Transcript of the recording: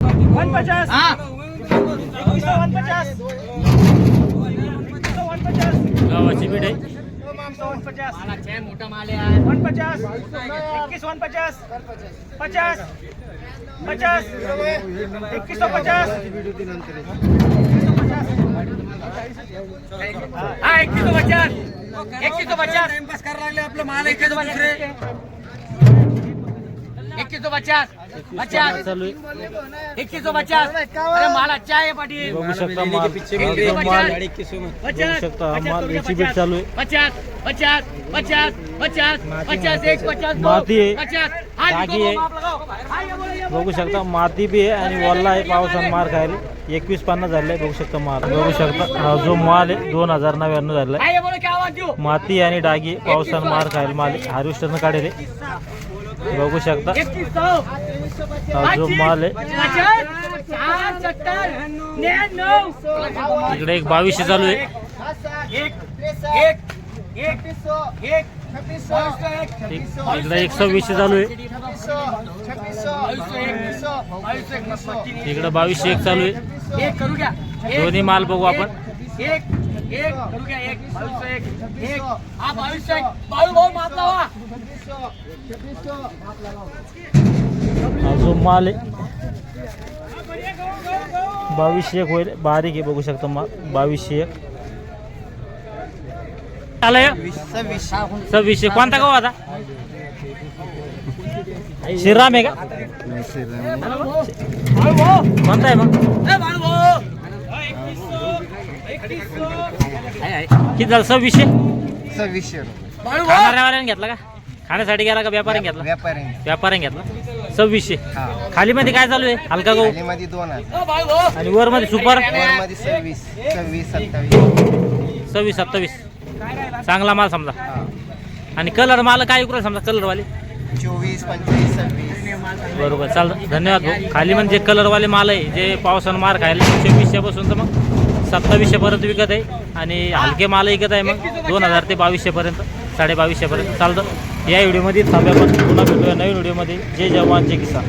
150 150 गावाची बीड आहे. 150 मोठा माल आहे 150 21 150 50 50 2150 हा 2150 2150 टाइमपास करायला लागले आपलं माल 2150 2150 50 चालू आहे. 2150 अरे माल अच्छा आहे पाटील बघू शकता माल बघू शकता माल याची बीट चालू आहे. 50 50 50 50 50 एक 50 माती आहे. 50 डागी आहे. बघू शकता माती बी आहे आणि वल्ला आहे. पावसानं मार खायला 2150 झाले. बघू शकता माल बघू शकता हा जो माल आहे 2099 झालेला आहे. माती आणि डागी पावसानं मार खायला माल हार्वेस्टरनं काढले. बघू शकता हा जो माल आहे इकडे एक 2200 चालू आहे. इकडे 120 चालू आहे. इकडे 2201 चालू आहे. दोन्ही माल बघू आपण. हा जो माल आहे 2201 होईल. बारीक आहे बघू शकता माल 2201 आलाय. 2600 कोणता गाव आता श्रीराम आहे का कोणता आहे मग किती झालं 2600 खाणाऱ्यावाल्याने घेतला का खाण्यासाठी गेला का व्यापाऱ्याने घेतला व्यापाऱ्याने घेतला 2600 खाली मध्ये काय चालू आहे हलका गहू 2000 आणि वर मध्ये सुपर मध्ये 26 26 26 27 चांगला माल समजा आणि कलर माल काय विकू समजा कलर वाले 24 25 26 बरोबर चालतं धन्यवाद भाऊ. खाली म्हणजे कलरवाले माल आहे जे पावसानं मार खायला 2600 पासून तर मग 2700 पर्यंत विकत आहे आणि हलके माल विकत आहे मग 2000 ते 2200 पर्यंत 2250 पर्यंत चालतं. या व्हिडिओमध्ये थांब्या पण पुन्हा भेटूया नवीन व्हिडिओमध्ये. जय जवान जय किसान.